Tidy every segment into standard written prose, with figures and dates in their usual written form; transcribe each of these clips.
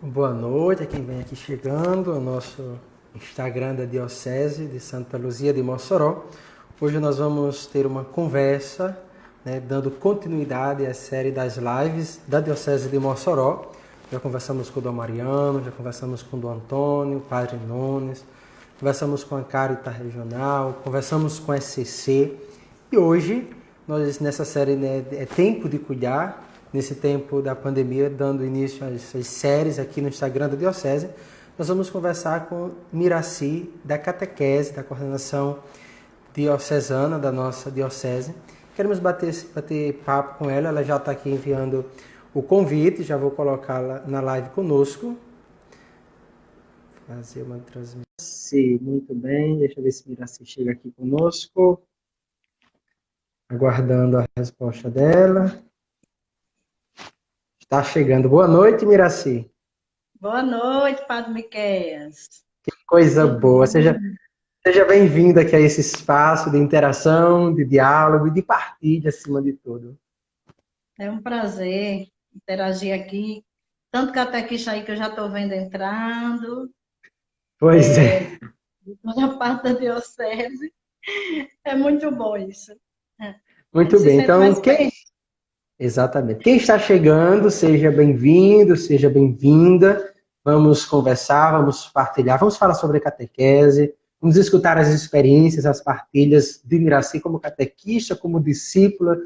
Boa noite a quem vem aqui chegando ao nosso Instagram da Diocese de Santa Luzia de Mossoró. Hoje nós vamos ter uma conversa, dando continuidade à série das lives da Diocese de Mossoró. Já conversamos com o Dom Mariano, já conversamos com o Dom Antônio, Padre Nunes, conversamos com a Caritas Regional, conversamos com a SCC e hoje nós nessa série é Tempo de Cuidar. Nesse tempo da pandemia, dando início às séries aqui no Instagram da Diocese, nós vamos conversar com Miraci, da catequese, da coordenação diocesana da nossa diocese. Queremos bater papo com ela, ela já está aqui enviando o convite, já vou colocá-la na live conosco. Fazer uma transmissão. Sim, muito bem, deixa eu ver se Miraci chega aqui conosco. Aguardando a resposta dela. Está chegando. Boa noite, Miraci. Boa noite, Padre Miqueias. Coisa Tudo boa. Seja bem? bem-vindo aqui a esse espaço de interação, de diálogo e de partilha, acima de tudo. É um prazer interagir aqui. Tanto catequista aí que eu já estou vendo entrando, Pois é. toda parte da diocese. É muito bom isso. A gente Muito se bem. sente Então, mais perto. exatamente. Quem está chegando, seja bem-vindo, seja bem-vinda. Vamos conversar, vamos partilhar, vamos falar sobre catequese, vamos escutar as experiências, as partilhas de Miraci como catequista, como discípula,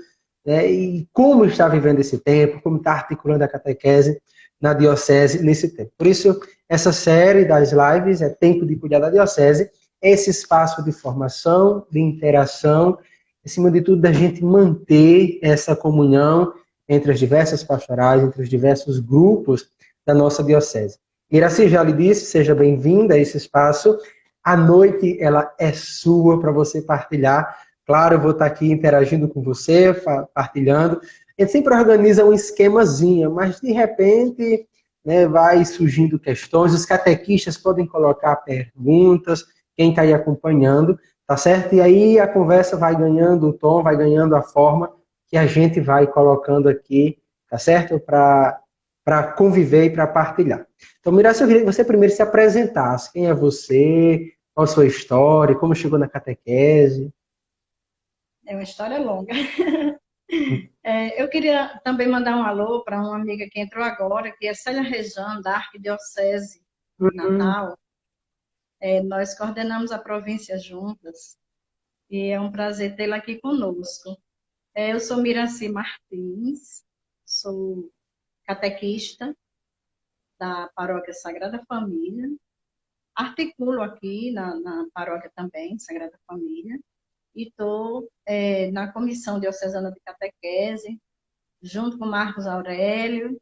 e como está vivendo esse tempo, como está articulando a catequese na diocese nesse tempo. Por isso, essa série das lives é Tempo de Cuidar da Diocese, é esse espaço de formação, de interação, acima de tudo, da gente manter essa comunhão entre as diversas pastorais, entre os diversos grupos da nossa diocese. Iraci já lhe disse, seja bem-vinda a esse espaço. A noite, ela é sua para você partilhar. Claro, eu vou estar aqui interagindo com você, partilhando. A gente sempre organiza um esquemazinho, mas de repente, vai surgindo questões. Os catequistas podem colocar perguntas, quem está aí acompanhando. Tá certo? E aí a conversa vai ganhando o tom, vai ganhando a forma que a gente vai colocando aqui, tá certo? Para conviver e para partilhar. Então, Miraci, eu queria que você primeiro se apresentasse. Quem é você? Qual a sua história? Como chegou na catequese? É uma história longa. Eu queria também mandar um alô para uma amiga que entrou agora, que é Célia Rejane, da Arquidiocese de Hum, Natal. Nós coordenamos a província juntas e é um prazer tê-la aqui conosco. Eu sou Miraci Martins, sou catequista da Paróquia Sagrada Família, articulo aqui na paróquia também, Sagrada Família, e estou na Comissão Diocesana de Catequese, junto com Marcos Aurélio,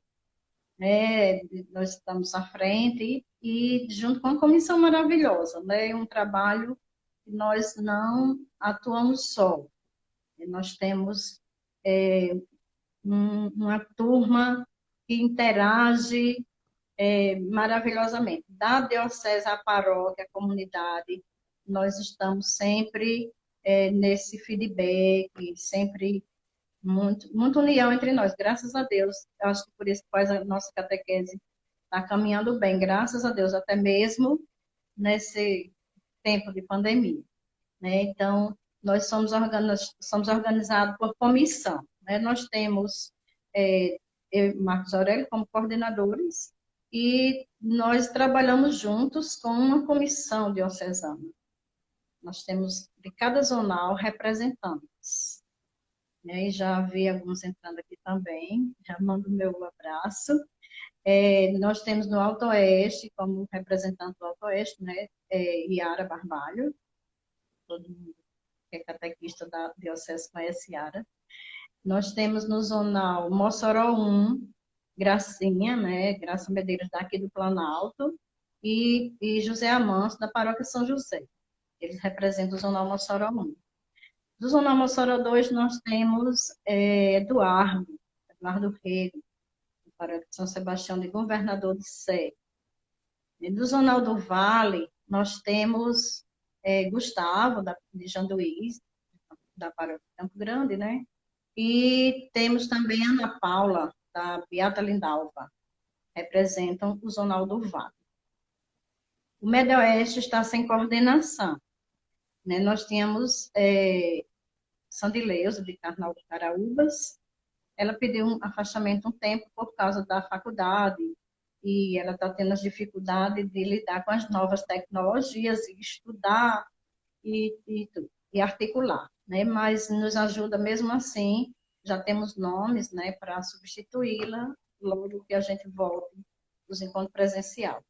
nós estamos à frente, e junto com a comissão maravilhosa, né, um trabalho que nós não atuamos só, nós temos uma turma que interage maravilhosamente. Da diocese à paróquia, à comunidade, nós estamos sempre nesse feedback, sempre muito união entre nós, graças a Deus. Eu acho que por isso que faz a nossa catequese está caminhando bem, graças a Deus, até mesmo nesse tempo de pandemia, né? Então, nós somos organizados por comissão, né? Nós temos eu e Marcos Aurélio como coordenadores e nós trabalhamos juntos com uma comissão diocesana. Nós temos de cada zonal representantes, né? E já vi alguns entrando aqui também, já mando o meu abraço. Nós temos no Alto Oeste, como representante do Alto Oeste, né? Iara Barbalho, todo mundo que é catequista da Diocese conhece Iara. Nós temos no Zonal Mossoró 1, Gracinha, né? Graça Medeiros daqui do Planalto, e José Amâncio, da Paróquia São José. Eles representam o Zonal Mossoró 1. Do Zonal Mossoró 2, nós temos Eduardo Rego, da Paróquia São Sebastião de Governador de Sé. E do Zonal do Vale, nós temos Gustavo, de Janduís, da Paróquia Campo Grande, né? E temos também Ana Paula, da Beata Lindalva. representam o Zonal do Vale. O Medio-Oeste está sem coordenação, né? Nós tínhamos Sandileuza, de Carnal de Caraúbas. Ela pediu um afastamento um tempo por causa da faculdade, e ela está tendo as dificuldades de lidar com as novas tecnologias, e estudar e articular, né? Mas nos ajuda mesmo assim, já temos nomes, né, para substituí-la logo que a gente volte dos encontros presencial.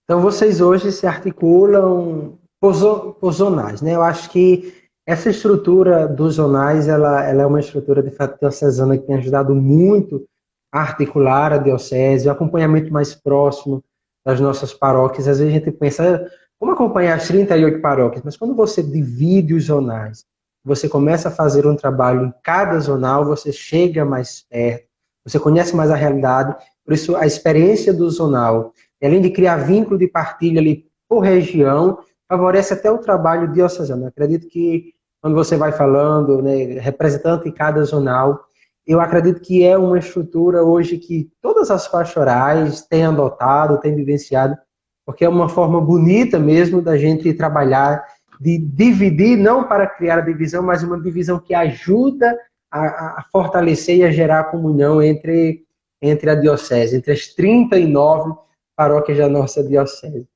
Então, vocês hoje se articulam por zonais, né? Eu acho que essa estrutura dos zonais, ela é uma estrutura, de fato, diocesana que tem ajudado muito a articular a diocese, o acompanhamento mais próximo das nossas paróquias. Às vezes a gente pensa, como acompanhar as 38 paróquias? Mas quando você divide os zonais, você começa a fazer um trabalho em cada zonal, você chega mais perto, você conhece mais a realidade. Por isso, a experiência do zonal, além de criar vínculo de partilha ali por região, favorece até o trabalho diocesano. Eu acredito que quando você vai falando, né, representante de cada zonal, eu acredito que é uma estrutura hoje que todas as pastorais têm adotado, têm vivenciado, porque é uma forma bonita mesmo da gente trabalhar, de dividir, não para criar a divisão, mas uma divisão que ajuda a fortalecer e a gerar comunhão entre a diocese, entre as 39 paróquias da nossa diocese.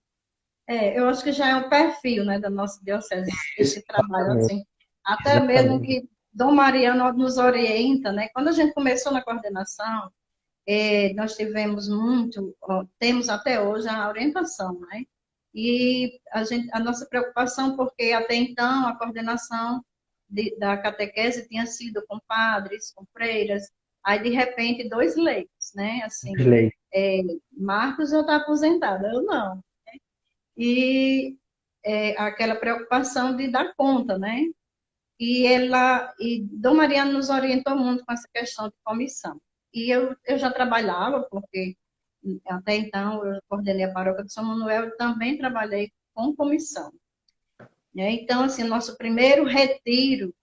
Eu acho que já é um perfil, né, da nossa diocese, esse trabalho assim. Até Exatamente. mesmo que Dom Mariano nos orienta, né? Quando a gente começou na coordenação, nós tivemos temos até hoje a orientação, né? E a nossa preocupação, porque até então a coordenação da catequese tinha sido com padres, com freiras, aí de repente 2 leigos, né? Assim, Marcos já está aposentado, eu não. E aquela preocupação de dar conta, né? E Dom Mariano nos orientou muito com essa questão de comissão. E eu já trabalhava, porque até então eu coordenei a paróquia de São Manuel e também trabalhei com comissão. Então, assim, nosso primeiro retiro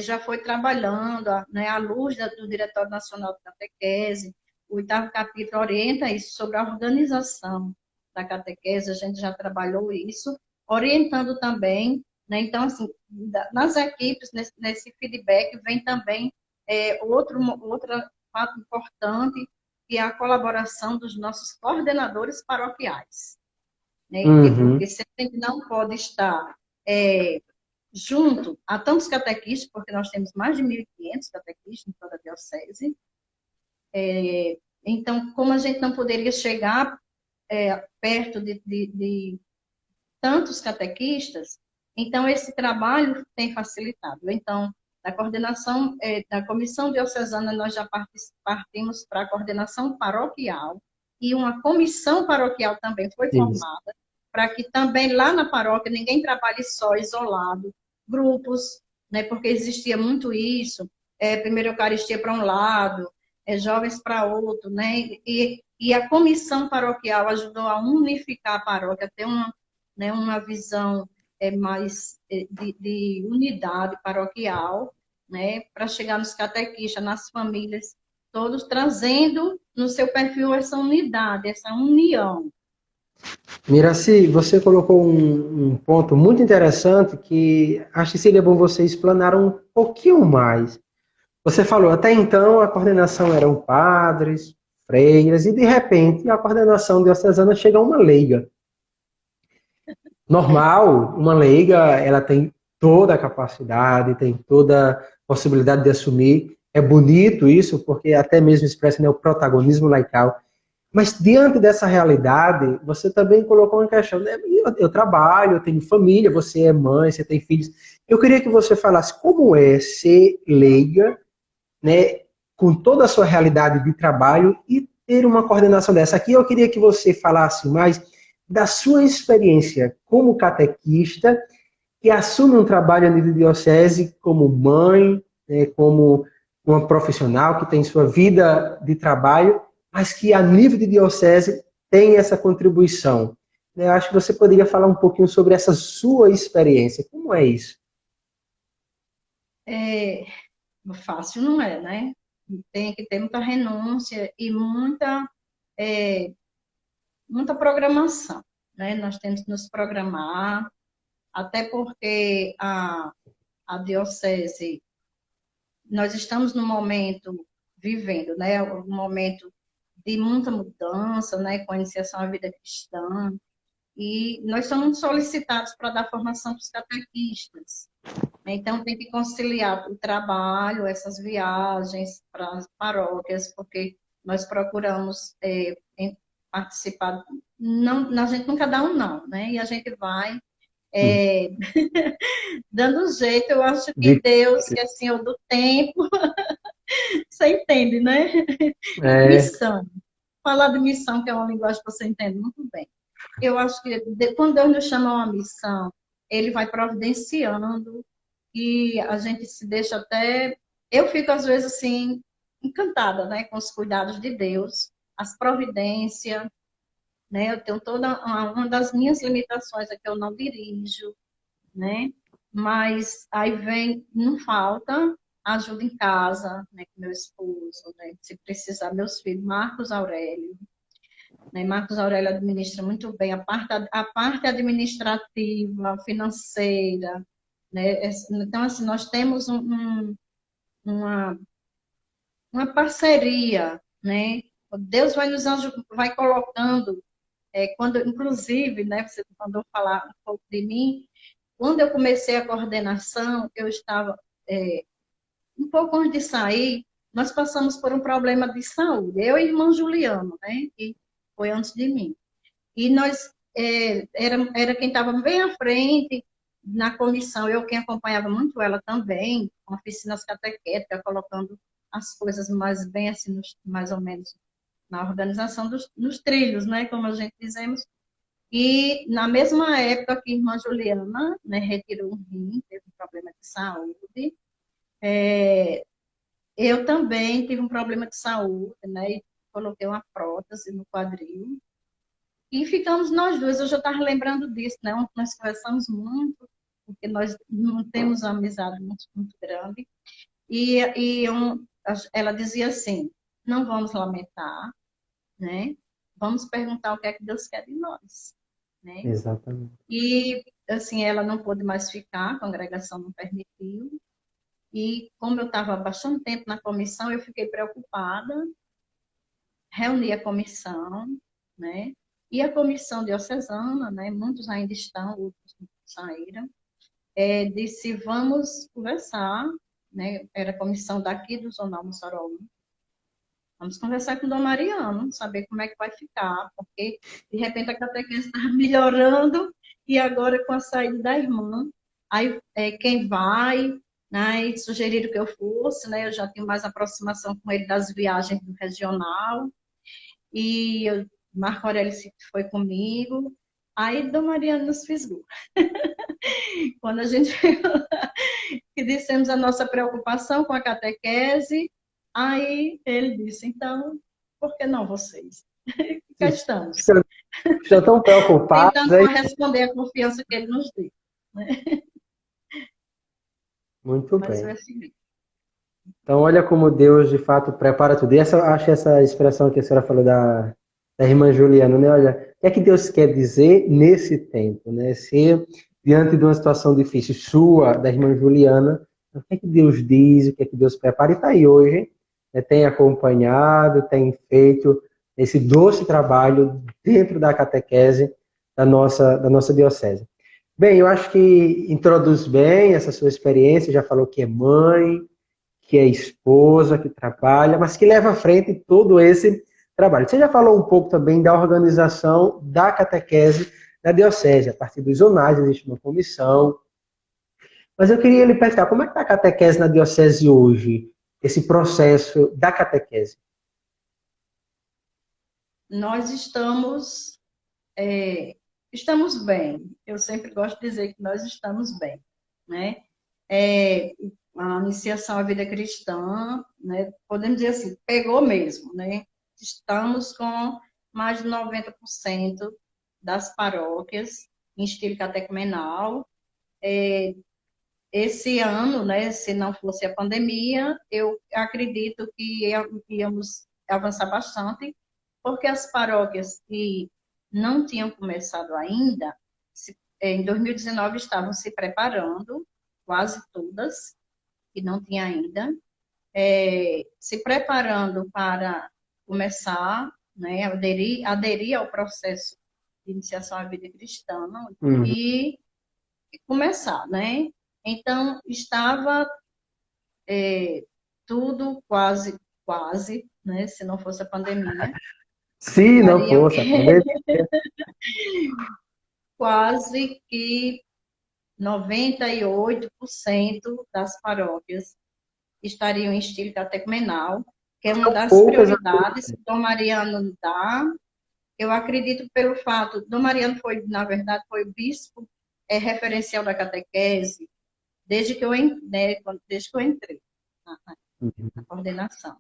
já foi trabalhando, né, à luz do Diretório Nacional de Catequese. O 8º capítulo orienta isso sobre a organização da catequese, a gente já trabalhou isso, orientando também, né? Então, assim, nas equipes, nesse feedback, vem também outro fato importante, que é a colaboração dos nossos coordenadores paroquiais, né? Porque se a gente não pode estar junto a tantos catequistas, porque nós temos mais de 1.500 catequistas em toda a diocese, então, como a gente não poderia chegar perto de tantos catequistas, então esse trabalho tem facilitado. Então, da coordenação, da comissão diocesana, nós já partimos para a coordenação paroquial, e uma comissão paroquial também foi formada, para que também lá na paróquia ninguém trabalhe só, isolado, grupos, né, porque existia muito isso, primeira Eucaristia para um lado, jovens para outro, né, e a comissão paroquial ajudou a unificar a paróquia, ter uma visão mais de unidade paroquial, né, para chegar nos catequistas, nas famílias, todos trazendo no seu perfil essa unidade, essa união. Miraci, você colocou um ponto muito interessante que acho que seria bom você explanar um pouquinho mais. Você falou, até então a coordenação eram padres, freiras, e de repente a coordenação diocesana chega a uma leiga. Normal, uma leiga, ela tem toda a capacidade, tem toda a possibilidade de assumir. É bonito isso, porque até mesmo expressa, né, o protagonismo laical. Mas diante dessa realidade, você também colocou uma questão, né? Eu trabalho, eu tenho família, você é mãe, você tem filhos. Eu queria que você falasse como é ser leiga, né, com toda a sua realidade de trabalho e ter uma coordenação dessa. Aqui eu queria que você falasse mais da sua experiência como catequista, que assume um trabalho a nível de diocese como mãe, né, como uma profissional que tem sua vida de trabalho, mas que a nível de diocese tem essa contribuição. Eu acho que você poderia falar um pouquinho sobre essa sua experiência. Como é isso? Fácil não é, né? tem que ter muita renúncia e é, muita programação, né? Nós temos que nos programar, até porque a diocese, nós estamos no momento vivendo, né? Um momento de muita mudança, né? Com a iniciação à vida cristã, e nós somos solicitados para dar formação para os catequistas. Então, tem que conciliar o trabalho, essas viagens para as paróquias, porque nós procuramos participar. Não, a gente nunca dá um não, né? E a gente vai é, dando um jeito. Eu acho que De- Deus, que é Senhor do tempo, você entende, né? É, Missão. Falar de missão, que é uma linguagem que você entende muito bem. Eu acho que quando Deus nos chama a uma missão, Ele vai providenciando e a gente se deixa até. Eu fico, às vezes, assim, encantada, né, com os cuidados de Deus, as providências, né? Eu tenho toda uma das minhas limitações é que eu não dirijo, né? Mas aí vem, não falta ajuda em casa, né, com meu esposo, né? Se precisar, meus filhos, Marcos Aurélio, né? Marcos Aurélio administra muito bem a parte administrativa, financeira, né? Então, assim, nós temos uma, uma parceria, né? Deus vai vai colocando, quando, inclusive, né, você mandou falar um pouco de mim, quando eu comecei a coordenação, eu estava, um pouco antes de sair, nós passamos por um problema de saúde, eu e o irmão Juliano, né, que foi antes de mim. E nós, era quem estava bem à frente na comissão, eu quem acompanhava muito ela também, com oficinas catequéticas, colocando as coisas mais bem assim, mais ou menos, na organização dos trilhos, né, como a gente dizemos. E na mesma época que a irmã Juliana, né, retirou um rim, teve um problema de saúde, eu também tive um problema de saúde, né, e coloquei uma prótese no quadril. E ficamos nós duas, eu já estava lembrando disso, né? Nós conversamos muito, porque nós não temos uma amizade muito grande. Ela dizia assim: não vamos lamentar, né? Vamos perguntar o que é que Deus quer de nós, né? exatamente. E, assim, ela não pôde mais ficar, a congregação não permitiu. E, como eu estava há bastante tempo na comissão, eu fiquei preocupada, reuni a comissão, né? E a comissão diocesana, né? Muitos ainda estão, outros saíram, disse, vamos conversar, né? Era a comissão daqui do Zonal Mossoró. Vamos conversar com o Dom Mariano, saber como é que vai ficar, porque de repente a catequese está melhorando e agora com a saída da irmã, aí quem vai, né, e sugeriram que eu fosse, né, eu já tenho mais aproximação com ele das viagens do regional, e Marco Aurélio foi comigo, aí Dom Mariano nos fisgou. Quando a gente que dissemos a nossa preocupação com a catequese, aí ele disse, então, por que não vocês? Cá estamos. Estou tão preocupado, Tentando né? corresponder à confiança que ele nos deu. Né? Muito Mas foi bem. assim mesmo. Então, olha como Deus, de fato, prepara tudo. E acho essa expressão que a senhora falou da irmã Juliana, né? Olha, o que é que Deus quer dizer nesse tempo, né? Se diante de uma situação difícil sua, da irmã Juliana, o que é que Deus diz, o que é que Deus prepara? E está aí hoje, né? Tem acompanhado, tem feito esse doce trabalho dentro da catequese da nossa diocese. Bem, eu acho que introduz bem essa sua experiência, já falou que é mãe, que é esposa, que trabalha, mas que leva à frente todo esse trabalho. Você já falou um pouco também da organização da catequese da diocese, a partir dos zonais, existe uma comissão. Mas eu queria lhe perguntar, como é que está a catequese na diocese hoje? Esse processo da catequese? Nós estamos bem. Eu sempre gosto de dizer que nós estamos bem, né? É, a iniciação à vida cristã, né? Podemos dizer assim, pegou mesmo, né? Estamos com mais de 90% das paróquias em estilo catecumenal. esse ano, né, se não fosse a pandemia, eu acredito que íamos avançar bastante, porque as paróquias que não tinham começado ainda, em 2019 estavam se preparando, quase todas, que não tinha ainda, se preparando para começar, né, aderir ao processo de iniciação à vida cristã Uhum. e começar, né? Então, estava tudo quase, né? Se não fosse a pandemia, Se não estaria fosse a pandemia. quase que 98% das paróquias estariam em estilo catecumenal, que é uma São das poucas. prioridades que Dom Mariano dá. Eu acredito pelo fato, Dom Mariano foi, na verdade, foi o bispo referencial da catequese desde que eu entrei na coordenação.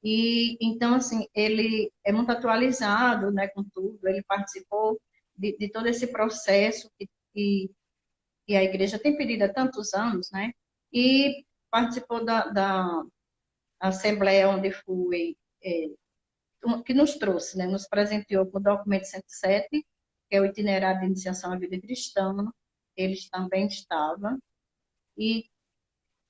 E então, assim, ele é muito atualizado, né, com tudo. Ele participou de todo esse processo que a igreja tem pedido há tantos anos, né? E participou da assembleia onde fui, que nos trouxe, né? Nos presenteou com o documento 107, que é o itinerário de iniciação à vida cristã. Eles também estavam. E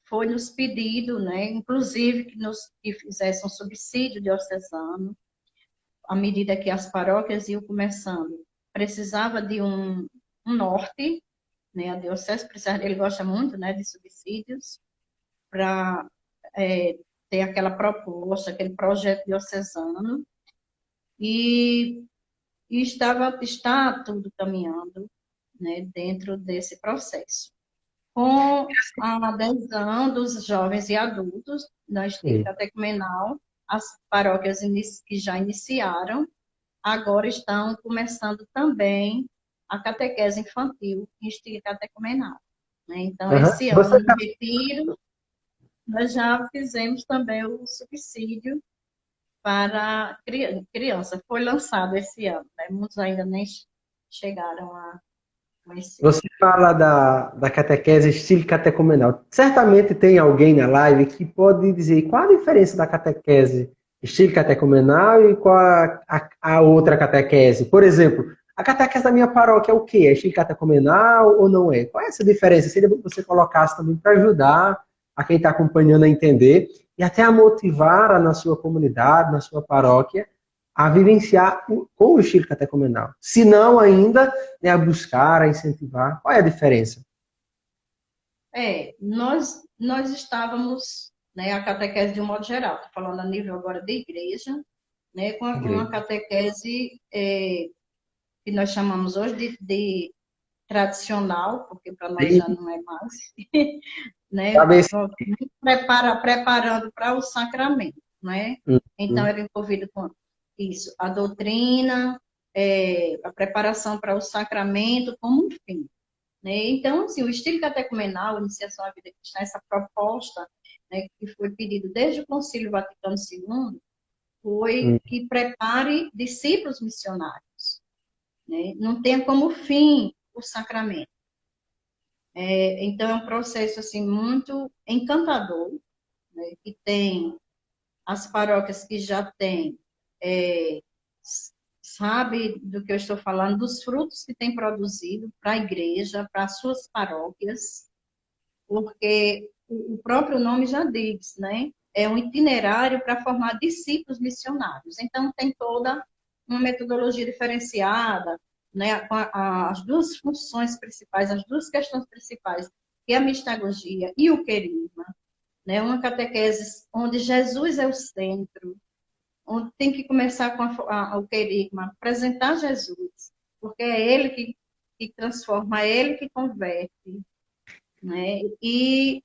foi nos pedido, né, inclusive que fizesse um subsídio diocesano, à medida que as paróquias iam começando. Precisava de um norte, né, a diocese precisava, ele gosta muito, né, de subsídios, para ter aquela proposta, aquele projeto diocesano, e, está tudo caminhando, né, dentro desse processo. Com a adesão dos jovens e adultos na estilo Sim. catecumenal, as paróquias que já iniciaram, agora estão começando também a catequese infantil em estilo catecumenal, né? Então, Aham. esse Você ano, no retiro, nós já fizemos também o subsídio para criança. Foi lançado esse ano, né? Muitos ainda nem chegaram a conhecer. Você fala da catequese estilo catecumenal. Certamente tem alguém na live que pode dizer qual a diferença da catequese estilo catecumenal e qual a outra catequese. Por exemplo, a catequese da minha paróquia é o quê? É estilo catecumenal ou não é? Qual é essa diferença? Seria bom que você colocasse também para ajudar a quem está acompanhando a entender e até a motivar na sua comunidade, na sua paróquia, a vivenciar com o estilo catecumenal. Se não ainda, né, a buscar, a incentivar. Qual é a diferença? Nós estávamos, né, a catequese de um modo geral, estou falando a nível agora de igreja, né, com uma Igreja. catequese que nós chamamos hoje de tradicional, porque para nós Bem, já não é mais, né, sabe esse... preparando para o sacramento, né? Então, Uhum. era envolvido com isso, a doutrina, a preparação para o sacramento como um fim. Né? Então, assim, o estilo catecumenal, iniciação à vida cristã, essa proposta, né, que foi pedido desde o Concílio Vaticano II, foi que prepare discípulos missionários. Né? Não tenha como fim o sacramento. Então, é um processo assim, muito encantador, né, que tem as paróquias que já têm, é, sabe do que eu estou falando, dos frutos que tem produzido para a igreja, para as suas paróquias, porque o próprio nome já diz, né? É um itinerário para formar discípulos missionários. Então, tem toda uma metodologia diferenciada, né? Com as duas funções principais, as duas questões principais, que é a mistagogia e o querigma, né? Uma catequese onde Jesus é o centro, onde tem que começar com o querigma, apresentar Jesus, porque é ele que transforma, é ele que converte, né? E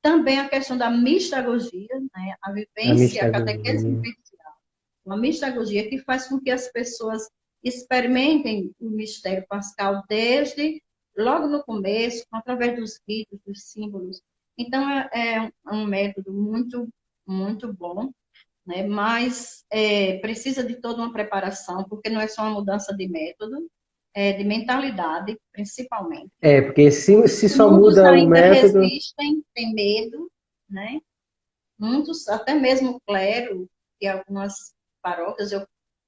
também a questão da mistagogia, né? A A vivência, a catequese mistagogia. vivencial. Uma mistagogia que faz com que as pessoas experimentem o mistério pascal desde logo no começo, através dos ritos, dos símbolos. Então, é um método muito, muito bom, né? Mas precisa de toda uma preparação, porque não é só uma mudança de método, de mentalidade, principalmente. Porque se só Muitos muda o ainda método. resistem, têm medo, né? Muitos, até mesmo o clero, e algumas paróquias,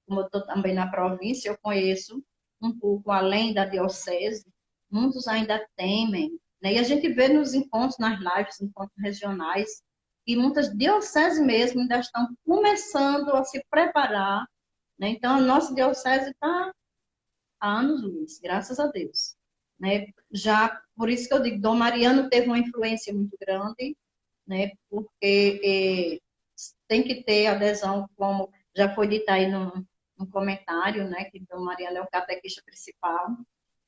como eu estou também na província, eu conheço um pouco além da diocese, muitos ainda temem, né? E a gente vê nos encontros, nas lives, encontros regionais, e muitas dioceses mesmo ainda estão começando a se preparar, né? Então, a nossa diocese está há anos-luz, graças a Deus, né? Já, por isso que eu digo, Dom Mariano teve uma influência muito grande, né? Porque tem que ter adesão, como já foi dito aí no comentário, né? Que Dom Mariano é o catequista principal,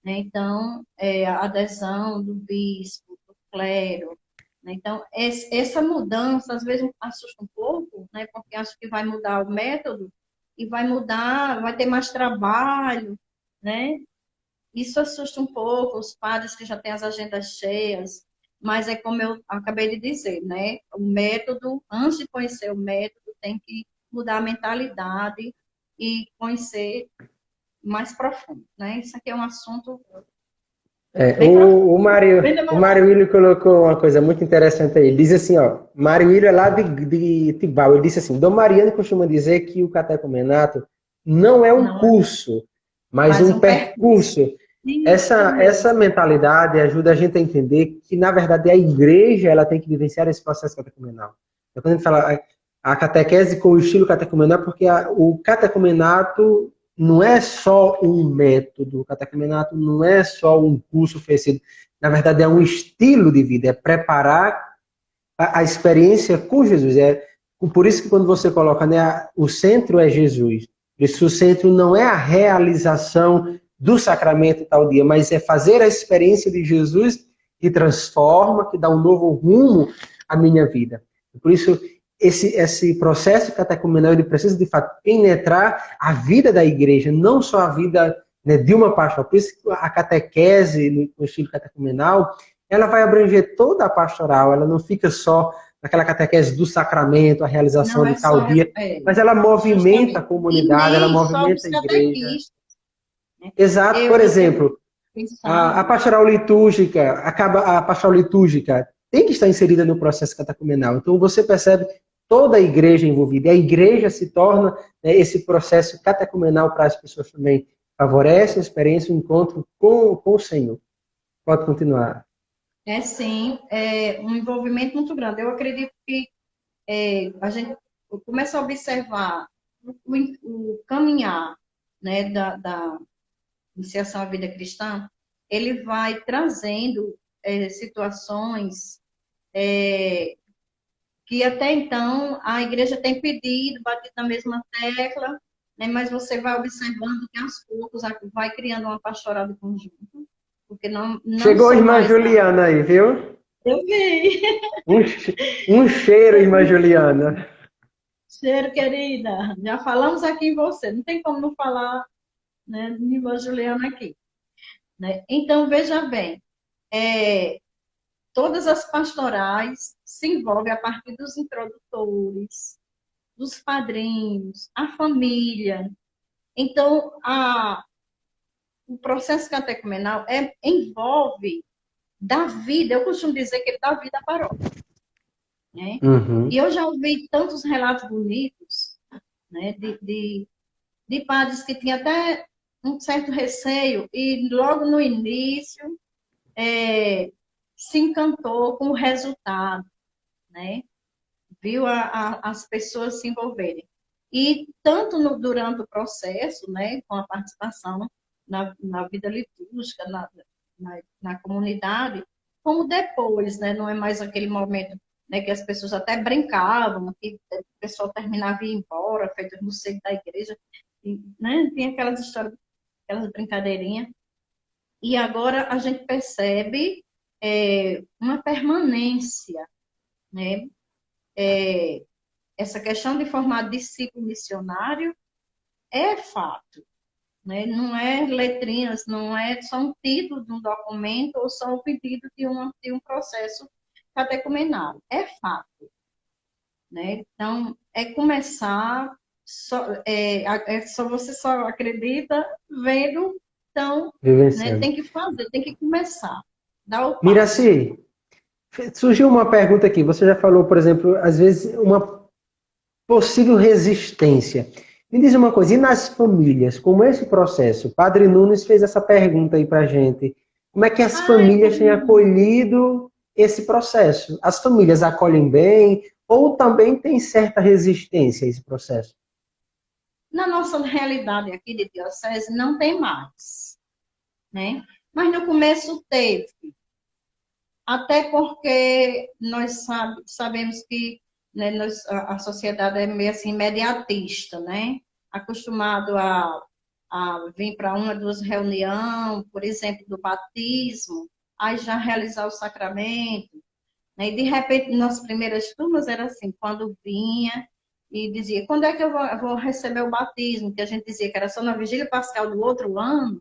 né? Então, a adesão do bispo, do clero, né? Então, essa mudança às vezes assusta um pouco, né? Porque acho que vai mudar o método e vai mudar, vai ter mais trabalho, né? Isso assusta um pouco os padres que já têm as agendas cheias, mas é como eu acabei de dizer, né? O método, antes de conhecer o método, tem que mudar a mentalidade e conhecer mais profundo, né? Isso aqui é um assunto bem O profundo, bem Mário, o demorado. Mário Willi colocou uma coisa muito interessante aí. Ele diz assim, ó, Mário Willi é lá de Tibau. Ele disse assim, Dom Mariano costuma dizer que o catecumenato não é um Não, é curso, mas mais um um percurso. percurso. Isso Essa mesmo. mentalidade ajuda a gente a entender que, na verdade, a igreja ela tem que vivenciar esse processo catecumenal. Então, quando a gente fala a catequese com o estilo catecumenal, porque o catecumenato não é só um método, o catecumenato não é só um curso oferecido. Na verdade, é um estilo de vida, é preparar a experiência com Jesus. É por isso que quando você coloca, né, o centro é Jesus. Por isso o centro não é a realização do sacramento tal dia, mas é fazer a experiência de Jesus que transforma, que dá um novo rumo à minha vida. Por isso esse processo catecumenal ele precisa de fato penetrar a vida da igreja, não só a vida, né, de uma pastoral. Por isso que a catequese no estilo catecumenal ela vai abranger toda a pastoral, ela não fica só naquela catequese do sacramento, a realização Não de é tal só, dia, mas ela movimenta a justamente, e comunidade, ela nem só movimenta os a igreja. catequistas, né? Exato, por Eu estou exemplo, a pensando, pastoral litúrgica, a pastoral litúrgica tem que estar inserida no processo catecumenal. Então você percebe toda a igreja envolvida, e a igreja se torna, né, esse processo catecumenal para as pessoas também. Favorece a experiência, o encontro com o Senhor. Pode continuar. sim, um envolvimento muito grande. Eu acredito que a gente começa a observar o caminhar, né, da iniciação à vida cristã, ele vai trazendo situações que até então a igreja tem pedido, batido na mesma tecla, né, mas você vai observando que aos poucos vai criando uma pastoral de conjunto, porque não Chegou a são irmã mais Juliana aí, viu? eu vi. Um, um cheiro, irmã Juliana. Cheiro, querida. Já falamos aqui em você. Não tem como não falar, né, de irmã Juliana aqui, né? Então, veja bem, é, todas as pastorais se envolvem a partir dos introdutores, dos padrinhos, a família. Então, o processo catecumenal envolve da vida, eu costumo dizer que ele dá vida à paróquia, né? E Uhum. eu já ouvi tantos relatos bonitos, né, de padres que tinham até um certo receio e logo no início se encantou com o resultado, né? Viu as pessoas se envolverem. E tanto durante o processo, né, com a participação na vida litúrgica, na comunidade, como depois, né, não é mais aquele momento, né, que as pessoas até brincavam, que o pessoal terminava e ia embora, feito no seio da igreja, e, né, tinha aquelas histórias, aquelas brincadeirinhas. E agora a gente percebe uma permanência, né? Essa questão de formar discípulo missionário é fato, né? Não é letrinhas, não é só um título de um documento ou só o pedido de um processo catecumenal. É fato, né? Então, começar, só você só acredita vendo Então, né, Vivenciando. tem que fazer, tem que começar. Dar o passo. Miraci, surgiu uma pergunta aqui. Você já falou, por exemplo, às vezes uma possível resistência. Me diz uma coisa, e nas famílias, como é esse processo? O Padre Nunes fez essa pergunta aí pra gente. Como é que as famílias têm acolhido esse processo? As famílias acolhem bem ou também tem certa resistência a esse processo? Na nossa realidade aqui de diocese não tem mais, né? Mas no começo teve, até porque nós sabemos que, né, a sociedade é meio assim imediatista, né? Acostumado a vir para uma, duas reuniões, por exemplo, do batismo, aí já realizar o sacramento, né? E de repente, nas primeiras turmas era assim, quando vinha e dizia, quando é que eu vou receber o batismo? Que a gente dizia que era só na vigília pascal do outro ano,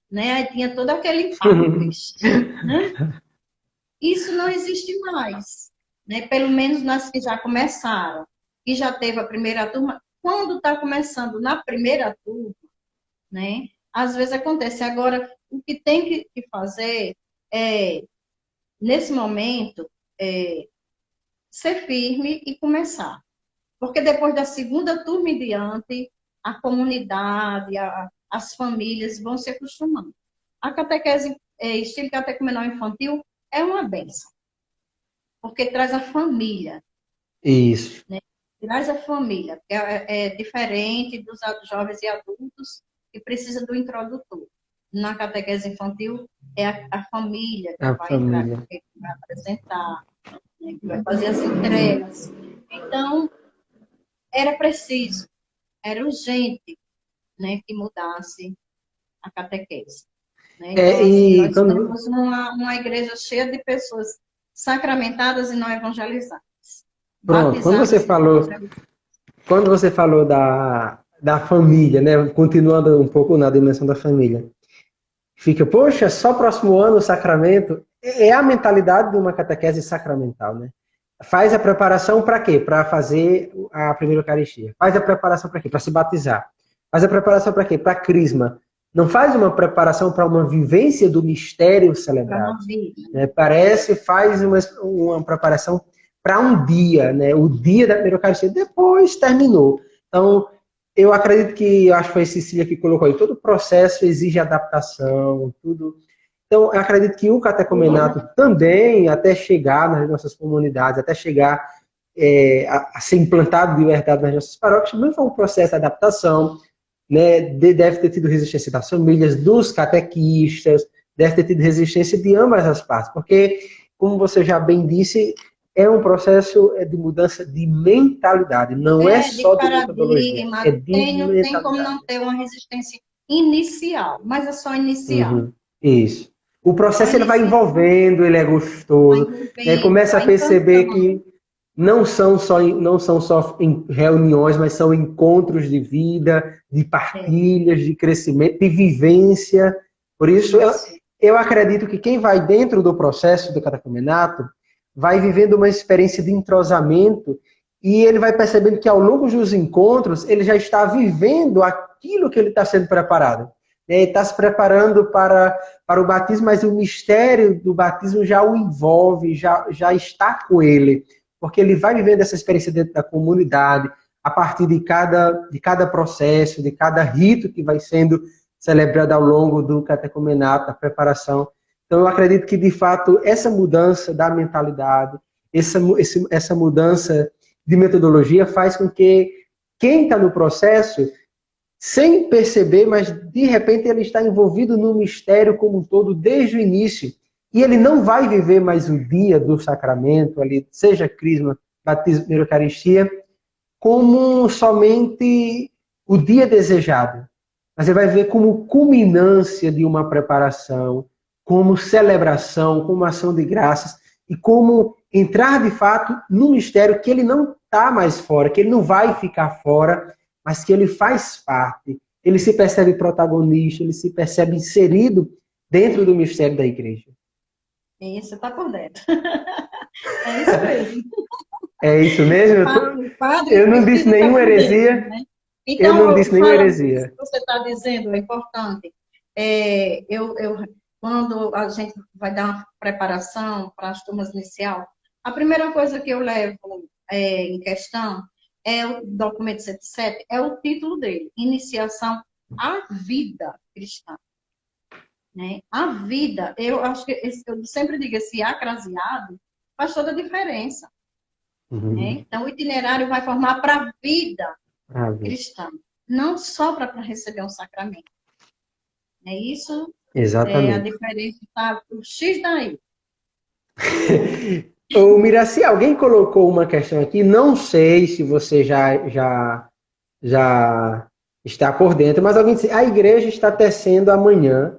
né? Aí tinha todo aquele impacto, né? Isso não existe mais, né? Pelo menos nas que já começaram, e já teve a primeira turma. Quando está começando na primeira turma, né? Às vezes acontece. Agora, o que tem que fazer é, nesse momento, ser firme e começar. Porque depois da segunda turma em diante, a comunidade, as famílias vão se acostumando. A catequese, estilo catecumenal infantil, é uma benção, porque traz a família. Isso. Né? Traz a família, que é diferente dos jovens e adultos que precisa do introdutor. Na catequese infantil, é a família que A vai entrar, família. que vai apresentar, né? Que vai fazer as entregas. Então, era preciso, era urgente, né, que mudasse a catequese. Né? Então, assim, E nós quando, temos uma igreja cheia de pessoas sacramentadas e não evangelizadas. pronto, Batizadas e não evangelizadas. quando você falou da família, né? Continuando um pouco na dimensão da família, fica, poxa, só próximo ano o sacramento. É a mentalidade de uma catequese sacramental, né? Faz a preparação para quê? Para fazer a primeira Eucaristia. Faz a preparação para quê? Para se batizar. Faz a preparação para quê? Para a crisma. Não faz uma preparação para uma vivência do mistério celebrado. Né? Faz uma preparação para um dia, né? O dia da primeira Eucaristia. Depois terminou. Então, eu acredito que, acho que foi a Cecília que colocou aí, todo o processo exige adaptação, tudo. Então, eu acredito que o catecumenato também, até chegar nas nossas comunidades, até chegar a ser implantado de verdade nas nossas paróquias, também foi um processo de adaptação, né? Deve ter tido resistência das famílias, dos catequistas, deve ter tido resistência de ambas as partes, porque, como você já bem disse, é um processo de mudança de mentalidade, não é só de metodologia, é de não tem como mentalidade. não ter uma resistência inicial, mas é só inicial. Uhum, isso. O processo ele vai envolvendo, ele é gostoso, começa a perceber que não são só em reuniões, mas são encontros de vida, de partilhas, de crescimento, de vivência. Por isso, eu acredito que quem vai dentro do processo do catecumenato vai vivendo uma experiência de entrosamento e ele vai percebendo que ao longo dos encontros ele já está vivendo aquilo que ele está sendo preparado. Ele está se preparando para o batismo, mas o mistério do batismo já o envolve, já está com ele, porque ele vai vivendo essa experiência dentro da comunidade, a partir de cada processo, de cada rito que vai sendo celebrado ao longo do catecumenato, da preparação. Então, eu acredito que, de fato, essa mudança da mentalidade, essa mudança de metodologia faz com que quem está no processo, sem perceber, mas de repente ele está envolvido no mistério como um todo desde o início. E ele não vai viver mais o dia do sacramento, ali, seja crisma, batismo, Eucaristia, como somente o dia desejado. Mas ele vai ver como culminância de uma preparação, como celebração, como ação de graças, e como entrar de fato no mistério que ele não está mais fora, que ele não vai ficar fora, mas que ele faz parte. Ele se percebe protagonista, ele se percebe inserido dentro do mistério da igreja. Isso, está por dentro. É isso mesmo. É isso mesmo? Eu não disse nenhuma heresia. Né? Então, eu não disse nenhuma heresia. O que você está dizendo é importante. Quando a gente vai dar uma preparação para as turmas inicial, a primeira coisa que eu levo em questão é o documento 107, é o título dele, Iniciação à Vida Cristã. Né? A vida, eu acho que eu sempre digo esse acraseado faz toda a diferença. Né? Uhum. Então, o itinerário vai formar para a vida Ah, vi. cristã, não só para receber um sacramento. É isso, a Exatamente. diferença está o X daí. Ô, Miraci, alguém colocou uma questão aqui, não sei se você já está por dentro, mas alguém disse, a igreja está tecendo amanhã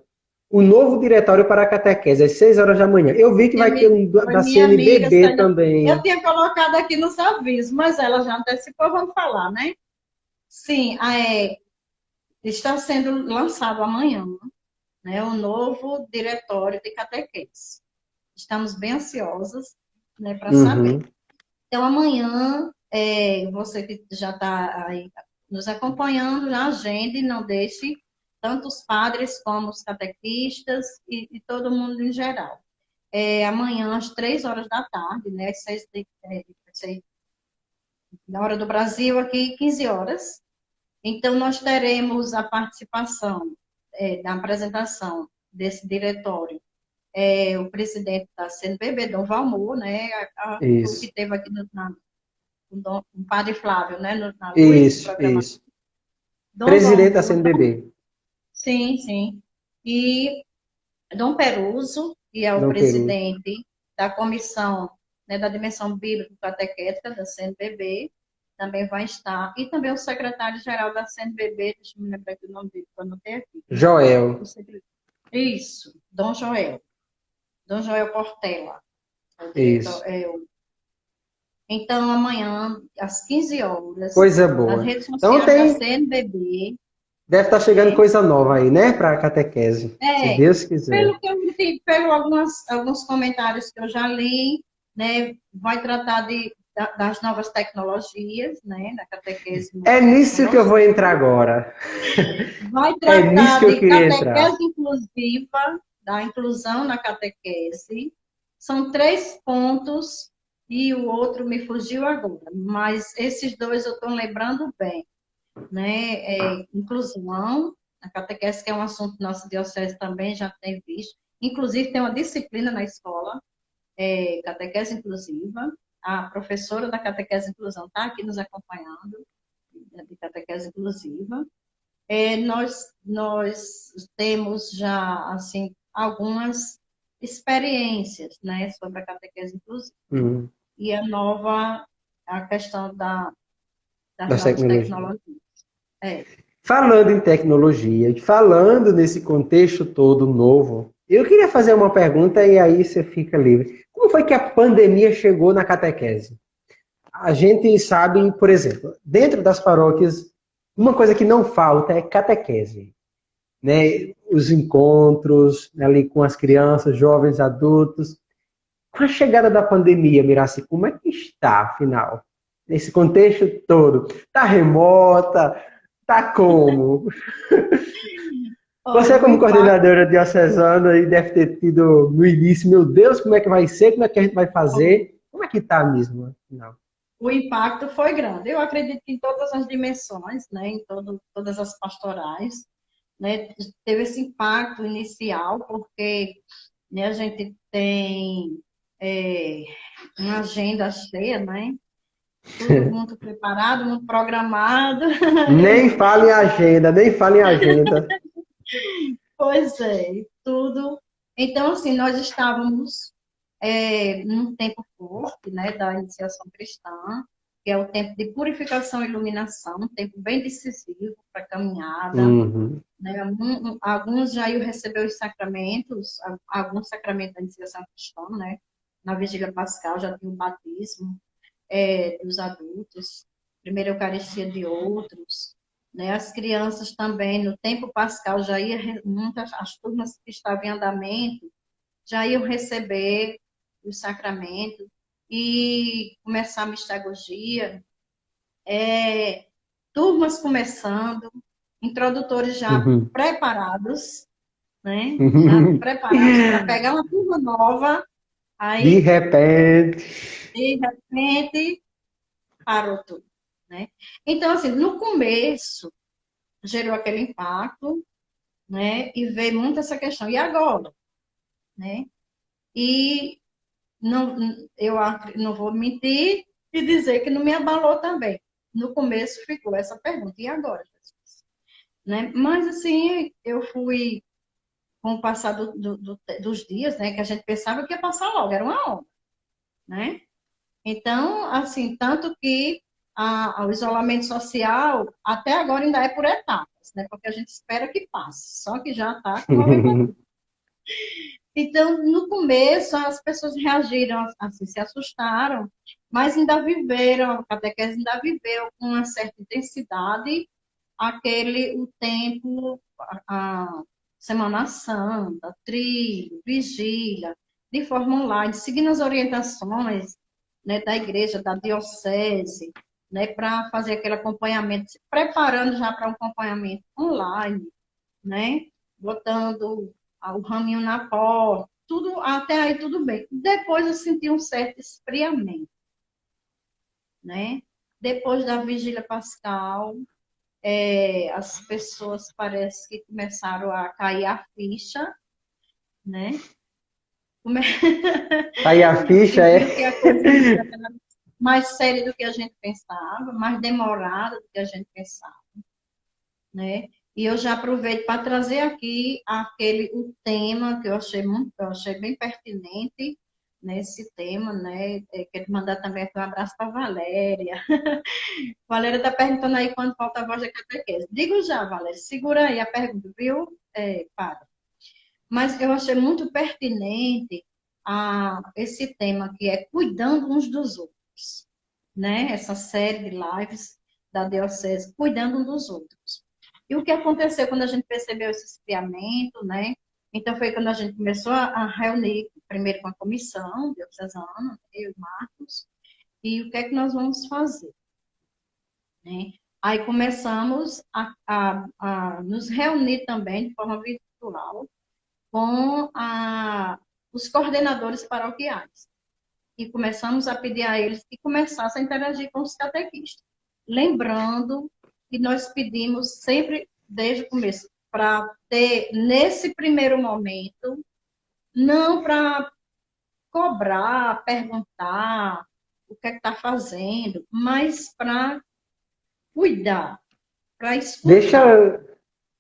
o novo diretório para a catequese, às 6 horas da manhã. Eu vi que vai ter um Foi da minha amiga, CNBB também. eu tinha colocado aqui nos avisos, mas ela já antecipou, vamos falar, né? Sim, está sendo lançado amanhã, né, o novo diretório de catequese. Estamos bem ansiosos, né, para saber. Uhum. Então, amanhã, você que já está aí nos acompanhando na agenda, e não deixe tanto os padres como os catequistas e todo mundo em geral. Amanhã, às 3 horas da tarde, né, às 6, na hora do Brasil, aqui, 15 horas. Então, nós teremos a participação da apresentação desse diretório, o presidente da CNBB, Dom Valmor, né, o que Isso, teve aqui o padre Flávio, né, na Luz, o programa isso. Dom Presidente da Valmor, CNBB, sim, sim, e Dom Peruso, que é o Dom Peru. presidente da comissão, né, da dimensão bíblico-catequética da CNBB, também vai estar, e também o secretário-geral da CNBB, deixa eu me lembrar aqui o nome dele, para não ter aqui. Joel. Isso, Dom Joel Portela, é o diretor, Isso. Então, amanhã, às 15 horas, Coisa nas boa. redes Então sociais da tem, CNBB, deve estar chegando né? coisa nova aí, né, para a catequese, se É, Deus quiser. pelo que eu vi, pelo alguns comentários que eu já li, né, vai tratar das novas tecnologias, né, da catequese nova É nisso que eu tecnologia. vou entrar agora. Vai É nisso que tratar eu de queria entrar. catequese inclusiva, da inclusão na catequese. São 3 pontos e o outro me fugiu agora, mas esses dois eu estou lembrando bem, né? Inclusão, a catequese, que é um assunto que nossa diocese também já tem visto. Inclusive, tem uma disciplina na escola, catequese inclusiva. A professora da catequese inclusão está aqui nos acompanhando, de catequese inclusiva. Nós temos já, assim, algumas experiências, né, sobre a catequese inclusiva. Uhum. E a questão das Das novas tecnologias. tecnologias. É. Falando em tecnologia, e falando nesse contexto todo novo, eu queria fazer uma pergunta e aí você fica livre. Como foi que a pandemia chegou na catequese? A gente sabe, por exemplo, dentro das paróquias, uma coisa que não falta é catequese, né? Os encontros ali com as crianças, jovens, adultos. Com a chegada da pandemia, Miraci, como é que está, afinal? Nesse contexto todo. Está remota? Está como? Olha, Você, o como impacto, coordenadora diocesana, aí deve ter tido no início, meu Deus, como é que vai ser? Como é que a gente vai fazer? Como é que está mesmo, afinal? o impacto foi grande. Eu acredito que em todas as dimensões, né, todas as pastorais, né, teve esse impacto inicial, porque, né, a gente tem é, uma agenda cheia, né? Tudo muito preparado, muito programado. Nem fale em agenda, nem fale em agenda. Pois é, tudo. Então, assim, nós estávamos num tempo forte, né, da iniciação cristã, que é o tempo de purificação e iluminação, um tempo bem decisivo para a caminhada. Uhum. Né? Alguns já iam receber os sacramentos, alguns sacramentos da iniciação cristã, né? Na Vigília Pascal já tinha o batismo dos adultos, primeira Eucaristia de outros, né? As crianças também, no tempo pascal, já ia, muitas, as turmas que estavam em andamento, já iam receber os sacramentos e começar a mistagogia, turmas começando, introdutores já Uhum. preparados, né? Já preparados para pegar uma turma nova, De aí, repente. de repente, parou tudo, né? Então, assim, no começo, gerou aquele impacto, né? E veio muito essa questão, e agora? Né? E não, eu não vou mentir e dizer que não me abalou também. No começo ficou essa pergunta, e agora, Jesus? Né? Mas, assim, eu fui, com o passar dos dias, né, que a gente pensava que ia passar logo, era uma onda, né? Então, assim, tanto que o isolamento social até agora ainda é por etapas, né? Porque a gente espera que passe, só que já está com 90 dias. Então, no começo, as pessoas reagiram, assim, se assustaram, mas ainda viveram, a catequese ainda viveu com uma certa intensidade o tempo, a Semana Santa, trilho, vigília, de forma online, seguindo as orientações, né, da igreja, da diocese, né, para fazer aquele acompanhamento, se preparando já para um acompanhamento online, né, botando o raminho na porta, tudo, até aí tudo bem. Depois eu senti um certo esfriamento, né? Depois da vigília pascal, as pessoas parece que começaram a cair a ficha, né? Come... Aí a e ficha é. viu que a coisa era mais séria do que a gente pensava, mais demorada do que a gente pensava, né? E eu já aproveito para trazer aqui o tema que eu achei bem pertinente nesse tema, né? Quero mandar também aqui um abraço para a Valéria. Valéria está perguntando aí quando falta a voz da catequese. Digo já, Valéria, segura aí a pergunta, viu? Para. Mas eu achei muito pertinente esse tema que é cuidando uns dos outros, né? Essa série de lives da Diocese, cuidando uns dos outros. E o que aconteceu quando a gente percebeu esse esfriamento, né? Então foi quando a gente começou a reunir, primeiro com a comissão diocesana, eu e Marcos, e o que é que nós vamos fazer, né? Aí começamos a nos reunir também de forma virtual com os coordenadores paroquiais. E começamos a pedir a eles que começassem a interagir com os catequistas. Lembrando que nós pedimos sempre, desde o começo, para ter, nesse primeiro momento, não para cobrar, perguntar o que é que está fazendo, mas para cuidar, para escutar. Deixa,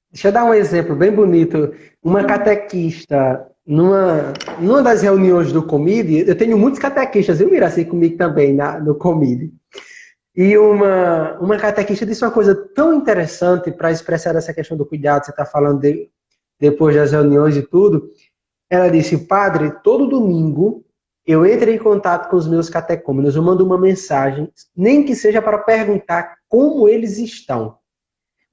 deixa eu dar um exemplo bem bonito. Uma catequista, numa das reuniões do Comide, eu tenho muitos catequistas, eu Miraci comigo também no Comide. E uma catequista disse uma coisa tão interessante para expressar essa questão do cuidado, você está falando depois das reuniões e tudo. Ela disse, padre, todo domingo eu entro em contato com os meus catecúmenos, eu mando uma mensagem, nem que seja para perguntar como eles estão.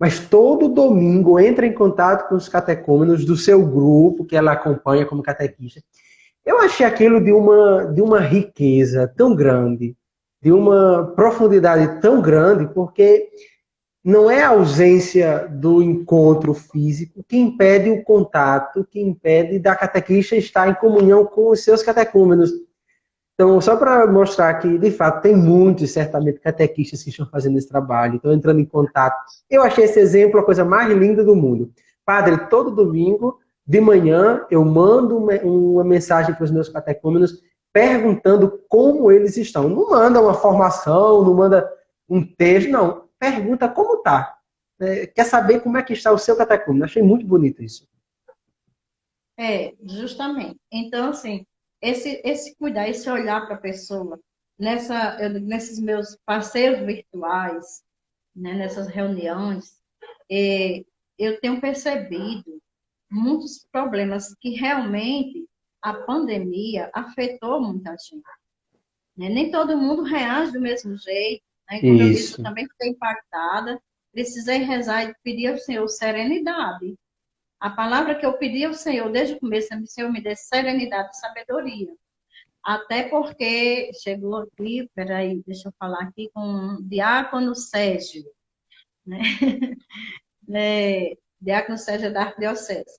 Mas todo domingo entra em contato com os catecúmenos do seu grupo, que ela acompanha como catequista. Eu achei aquilo de uma riqueza tão grande, de uma profundidade tão grande, porque não é a ausência do encontro físico que impede o contato, que impede da catequista estar em comunhão com os seus catecúmenos. Então, só para mostrar que, de fato, tem muitos, certamente, catequistas que estão fazendo esse trabalho, estão entrando em contato. Eu achei esse exemplo a coisa mais linda do mundo. Padre, todo domingo, de manhã, eu mando uma mensagem para os meus catecúmenos perguntando como eles estão. Não manda uma formação, não manda um texto, não. Pergunta como está. Quer saber como é que está o seu catecúmeno. Achei muito bonito isso. Justamente. Então, assim, esse cuidar, esse olhar para a pessoa, nesses meus passeios virtuais, né, nessas reuniões, eu tenho percebido muitos problemas que realmente a pandemia afetou muita gente. Né? Nem todo mundo reage do mesmo jeito. Né? Como eu disse, eu Isso. também fiquei impactada. Precisei rezar e pedir ao Senhor serenidade. A palavra que eu pedi ao Senhor desde o começo, o Senhor me dê serenidade e sabedoria. Até porque chegou aqui, peraí, deixa eu falar aqui com o Diácono Sérgio, né? Diácono Sérgio da Arquidiocese.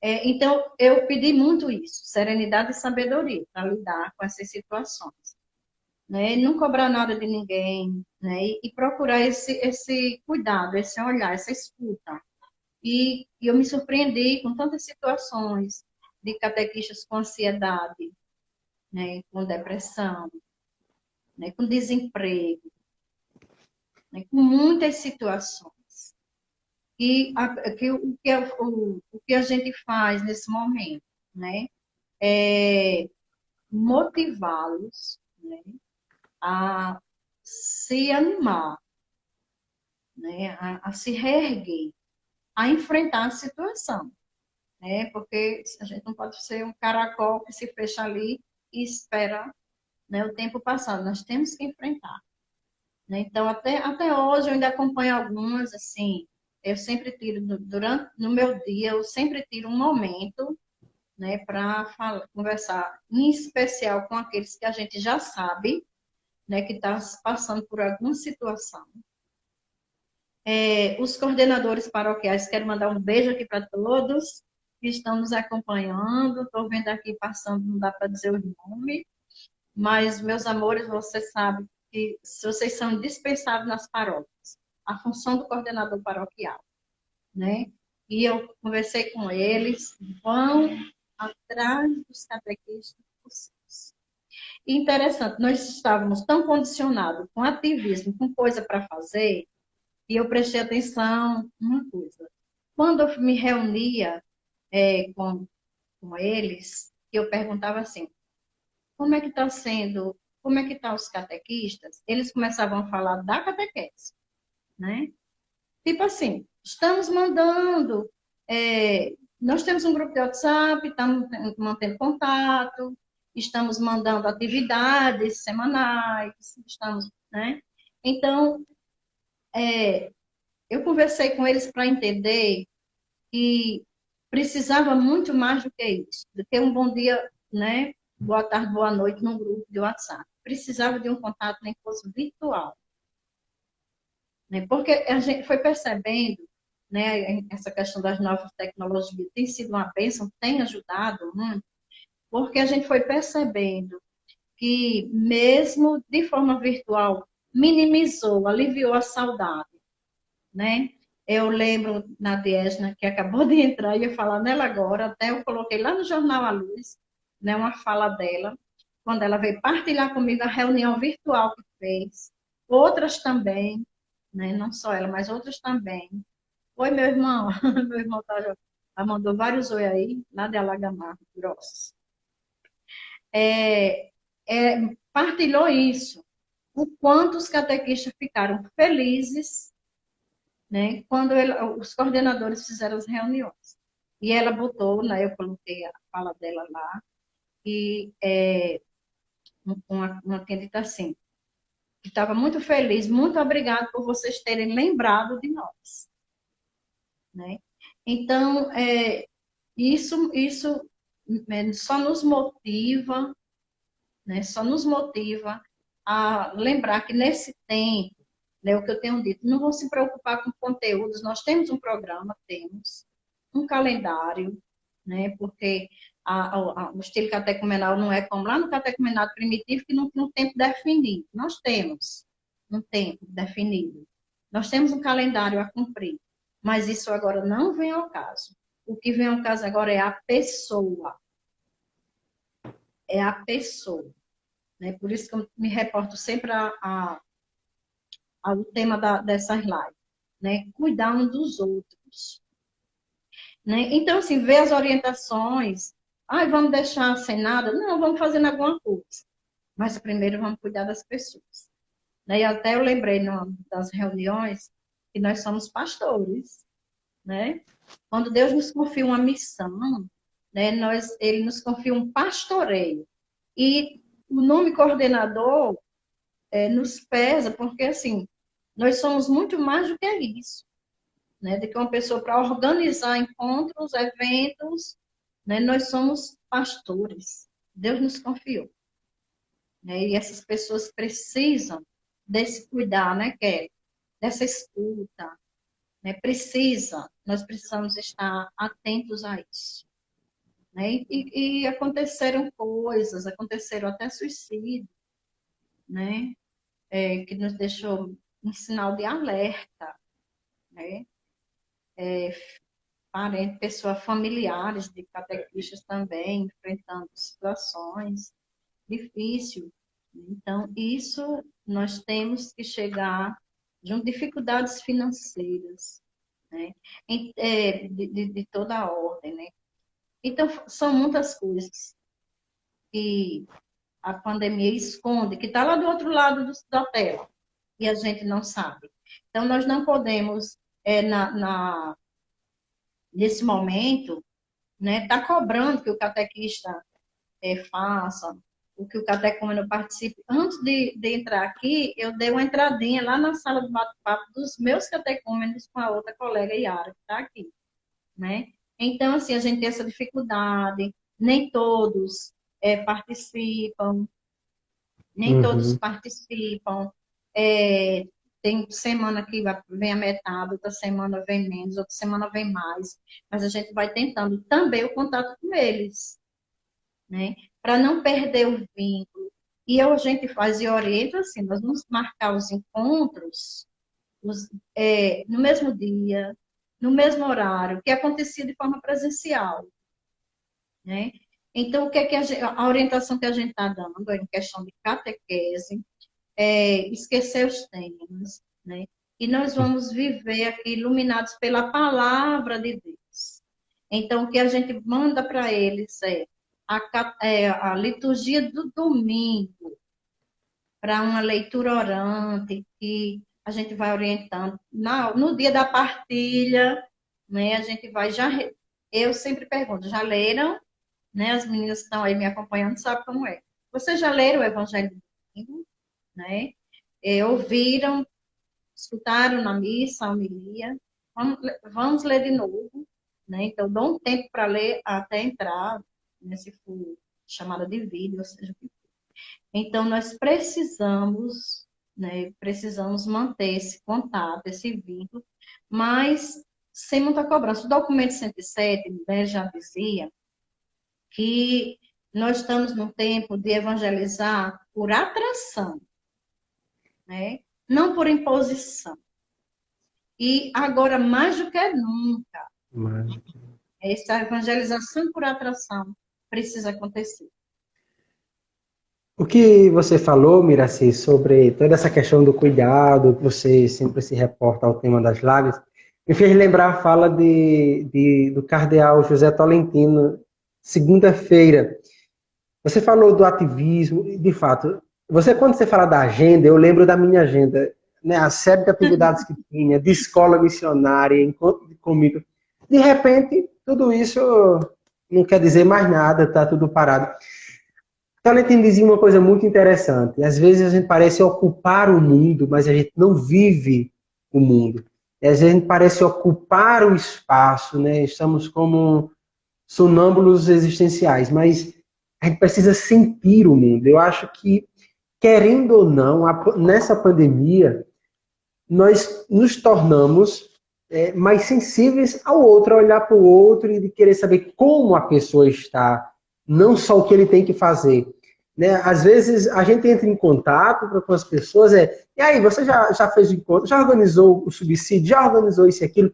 Então, eu pedi muito isso, serenidade e sabedoria para lidar com essas situações. Né? Não cobrar nada de ninguém, né? E procurar esse cuidado, esse olhar, essa escuta. E eu me surpreendi com tantas situações de catequistas com ansiedade, né? Com depressão, né? Com desemprego, né? Com muitas situações. O que a gente faz nesse momento, né? É motivá-los, né? A se animar, né? A se reerguer, a enfrentar a situação, né? Porque a gente não pode ser um caracol que se fecha ali e espera, né, o tempo passar. Nós temos que enfrentar. Né? Então, até hoje, eu ainda acompanho algumas, assim, eu sempre tiro, no meu dia, eu sempre tiro um momento, né, para conversar, em especial com aqueles que a gente já sabe, né, que está passando por alguma situação. Os coordenadores paroquiais, quero mandar um beijo aqui para todos que estão nos acompanhando. Estou vendo aqui passando, não dá para dizer o nome, mas, meus amores, você sabe que vocês são indispensáveis nas paróquias. A função do coordenador paroquial, né? E eu conversei com eles, vão atrás dos catequistas possíveis. E interessante, nós estávamos tão condicionados com ativismo, com coisa para fazer, e eu prestei atenção numa coisa. Quando eu me reunia com eles, eu perguntava assim, como é que está sendo, como é que estão os catequistas? Eles começavam a falar da catequese, né? Tipo assim, estamos mandando, nós temos um grupo de WhatsApp, estamos mantendo contato, estamos mandando atividades semanais, estamos, né? Então, eu conversei com eles para entender que precisava muito mais do que isso, do que um bom dia, né? Boa tarde, boa noite num grupo de WhatsApp. Precisava de um contato nem que fosse virtual, né? Porque a gente foi percebendo, né? Essa questão das novas tecnologias tem sido uma bênção, tem ajudado muito, porque a gente foi percebendo que mesmo de forma virtual minimizou, aliviou a saudade, né? Eu lembro na Diesna, que acabou de entrar, e ia falar nela agora, até eu coloquei lá no Jornal A Luz, né, uma fala dela, quando ela veio partilhar comigo a reunião virtual que fez, outras também, né, não só ela, mas outras também. Oi, meu irmão, meu irmão mandou vários oi aí, lá de Alagamar, Grossos. Partilhou isso, o quanto os catequistas ficaram felizes, né, quando os coordenadores fizeram as reuniões. E ela botou, né, eu coloquei a fala dela lá, e uma tinha dito assim, que estava muito feliz, muito obrigado por vocês terem lembrado de nós. Né? Então, isso só nos motiva, né, só nos motiva a lembrar que nesse tempo, né, o que eu tenho dito, não vão se preocupar com conteúdos, nós temos um programa, temos um calendário, né, porque o estilo catecumenal não é como lá no catecumenado primitivo, que não tem um tempo definido. Nós temos um tempo definido. Nós temos um calendário a cumprir, mas isso agora não vem ao caso. O que vem ao caso agora é a pessoa. É a pessoa. Né? Por isso que eu me reporto sempre ao tema dessas lives. Né? Cuidar um dos outros. Né? Então, assim, ver as orientações. Vamos deixar sem nada? Não, vamos fazendo alguma coisa. Mas primeiro vamos cuidar das pessoas. Né? E até eu lembrei das reuniões que nós somos pastores. Né? Quando Deus nos confia uma missão, né, ele nos confia um pastoreio. E o nome coordenador nos pesa, porque assim, nós somos muito mais do que isso. Né, do que uma pessoa para organizar encontros, eventos, né, nós somos pastores. Deus nos confiou. Né, e essas pessoas precisam desse cuidar, né, Kelly? Dessa escuta. Né, nós precisamos estar atentos a isso. né? E aconteceram coisas, aconteceram até suicídio, né? Que nos deixou um sinal de alerta, né? Pessoas familiares de catequistas também enfrentando situações difíceis. Então, isso nós temos que chegar de dificuldades financeiras, né? De toda a ordem, né? Então, são muitas coisas que a pandemia esconde, que está lá do outro lado da tela, e a gente não sabe. Então, nós não podemos, nesse momento, né, tá cobrando que o catequista faça, o que o catecúmeno participe. Antes de entrar aqui, eu dei uma entradinha lá na sala de bate-papo dos meus catecúmenos com a outra colega Yara, que está aqui, né? Então, assim, a gente tem essa dificuldade, nem todos participam, nem todos Uhum. participam. Tem semana que vem a metade, outra semana vem menos, outra semana vem mais, mas a gente vai tentando também o contato com eles, né? Para não perder o vínculo. E a gente faz e orienta assim, nós vamos marcar os encontros no mesmo dia, no mesmo horário, que acontecia de forma presencial, né? Então, o que é que a orientação que a gente está dando em questão de catequese é esquecer os temas, né? E nós vamos viver aqui iluminados pela palavra de Deus. Então, o que a gente manda para eles a liturgia do domingo, para uma leitura orante, que a gente vai orientando. No dia da partilha, né, a gente vai já. Eu sempre pergunto, já leram? Né, as meninas que estão aí me acompanhando sabem como é. Vocês já leram o Evangelho do Domingo? Né? Ouviram, escutaram na missa, a homilia? Vamos ler de novo. Né? Então, dou um tempo para ler até entrar, né, se for chamada de vídeo, ou seja o que for. Então, nós precisamos, né, precisamos manter esse contato, esse vínculo, mas sem muita cobrança. O documento 107, né, já dizia que nós estamos num tempo de evangelizar por atração, né? Não por imposição. E agora, mais do que nunca, Mas essa evangelização por atração precisa acontecer. o que você falou, Miraci, sobre toda essa questão do cuidado, que você sempre se reporta ao tema das lágrimas, me fez lembrar a fala do cardeal José Tolentino, segunda-feira. Você falou do ativismo, e de fato, quando você fala da agenda, eu lembro da minha agenda, né, a série de atividades que tinha, de escola missionária, encontro de comida. De repente, tudo isso não quer dizer mais nada, está tudo parado. Tolentino dizia uma coisa muito interessante. Às vezes a gente parece ocupar o mundo, mas a gente não vive o mundo. E às vezes a gente parece ocupar o espaço, né? Estamos como sonâmbulos existenciais, mas a gente precisa sentir o mundo. Eu acho que, querendo ou não, nessa pandemia, nós nos tornamos mais sensíveis ao outro, a olhar para o outro e de querer saber como a pessoa está, não só o que ele tem que fazer. Né? Às vezes a gente entra em contato com as pessoas, e aí, você já fez o encontro, já organizou o subsídio, já organizou isso e aquilo,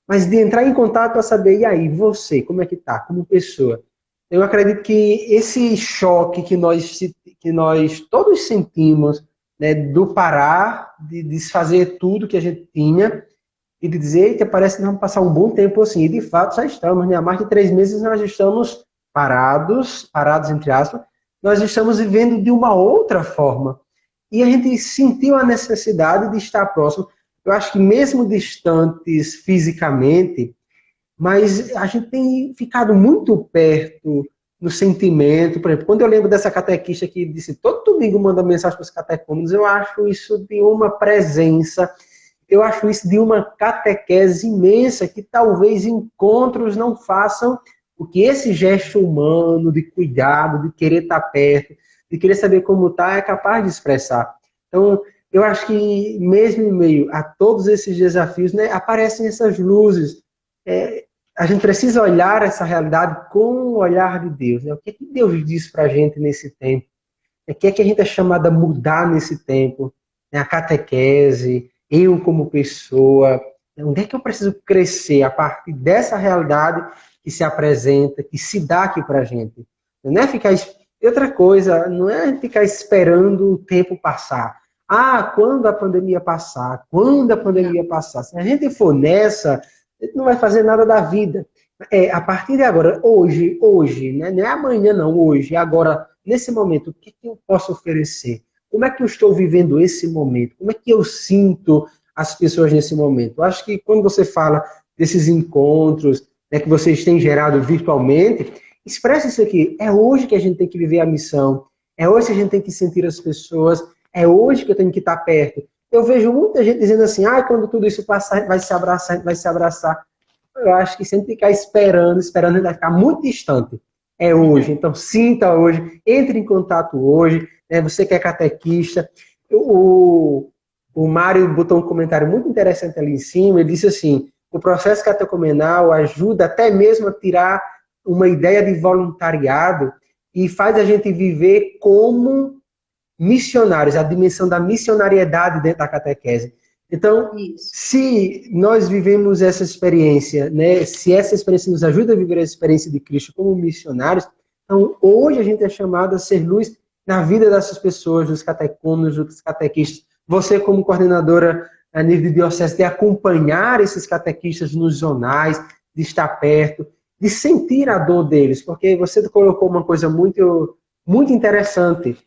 mas de entrar em contato para saber, e aí, você, como é que está, como pessoa? Eu acredito que esse choque que nós todos sentimos, né, do parar, de desfazer tudo que a gente tinha, e de dizer, eita, parece que vamos passar um bom tempo assim. E de fato já estamos, né? Há mais de 3 meses nós estamos parados entre aspas, nós estamos vivendo de uma outra forma. E a gente sentiu a necessidade de estar próximo. Eu acho que mesmo distantes fisicamente, mas a gente tem ficado muito perto no sentimento. Por exemplo, quando eu lembro dessa catequista que disse todo domingo manda mensagem para os catecúmenos, eu acho isso de uma presença, eu acho isso de uma catequese imensa, que talvez encontros não façam o que esse gesto humano de cuidado, de querer estar perto, de querer saber como está, é capaz de expressar. Então, eu acho que mesmo em meio a todos esses desafios, né, aparecem essas luzes. a gente precisa olhar essa realidade com o olhar de Deus. Né? O que é que Deus diz para a gente nesse tempo? O que é que a gente é chamado a mudar nesse tempo? Né? A catequese, eu como pessoa, né? Onde é que eu preciso crescer a partir dessa realidade que se apresenta, que se dá aqui para a gente? Não é ficar... Outra coisa, não é ficar esperando o tempo passar. Ah, quando a pandemia passar, quando a Não, pandemia passar. Se a gente for nessa, a gente não vai fazer nada da vida. É, a partir de agora, hoje, né? Não é amanhã, não, hoje, agora, nesse momento, o que, que eu posso oferecer? Como é que eu estou vivendo esse momento? Como é que eu sinto as pessoas nesse momento? Eu acho que quando você fala desses encontros, né, que vocês têm gerado virtualmente, expressa isso aqui. É hoje que a gente tem que viver a missão. É hoje que a gente tem que sentir as pessoas. É hoje que eu tenho que estar perto. Eu vejo muita gente dizendo assim, ah, quando tudo isso passar, a gente vai se abraçar, a gente vai se abraçar. Eu acho que sempre ficar esperando, vai ficar muito distante. É hoje. Então, sinta hoje, entre em contato hoje. Né? Você que é catequista. O Mário botou um comentário muito interessante ali em cima. Ele disse assim: o processo catecumenal ajuda até mesmo a tirar uma ideia de voluntariado e faz a gente viver como missionários, a dimensão da missionariedade dentro da catequese. Então, isso. se nós vivemos essa experiência, né, se essa experiência nos ajuda a viver a experiência de Cristo como missionários, então hoje a gente é chamado a ser luz na vida dessas pessoas, dos catecúmenos, dos catequistas. Você, como coordenadora a nível de diocese, de acompanhar esses catequistas nos jornais, de estar perto, de sentir a dor deles, porque você colocou uma coisa muito interessante.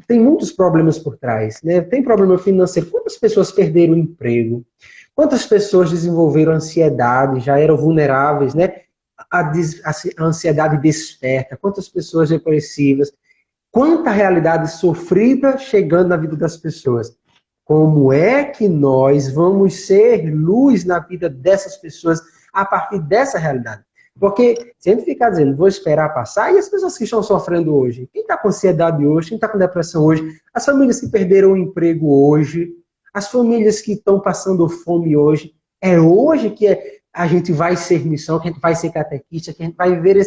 Tem muitos problemas por trás, né? Tem problema financeiro. Quantas pessoas perderam o emprego? Quantas pessoas desenvolveram ansiedade, já eram vulneráveis, né? A ansiedade desperta. Quantas pessoas depressivas? Quanta realidade sofrida chegando na vida das pessoas. Como é que nós vamos ser luz na vida dessas pessoas a partir dessa realidade? Porque se a gente ficar dizendo, vou esperar passar, e as pessoas que estão sofrendo hoje? Quem está com ansiedade hoje? Quem está com depressão hoje? As famílias que perderam o emprego hoje? As famílias que estão passando fome hoje? É hoje que a gente vai ser missão, que a gente vai ser catequista, que a gente vai viver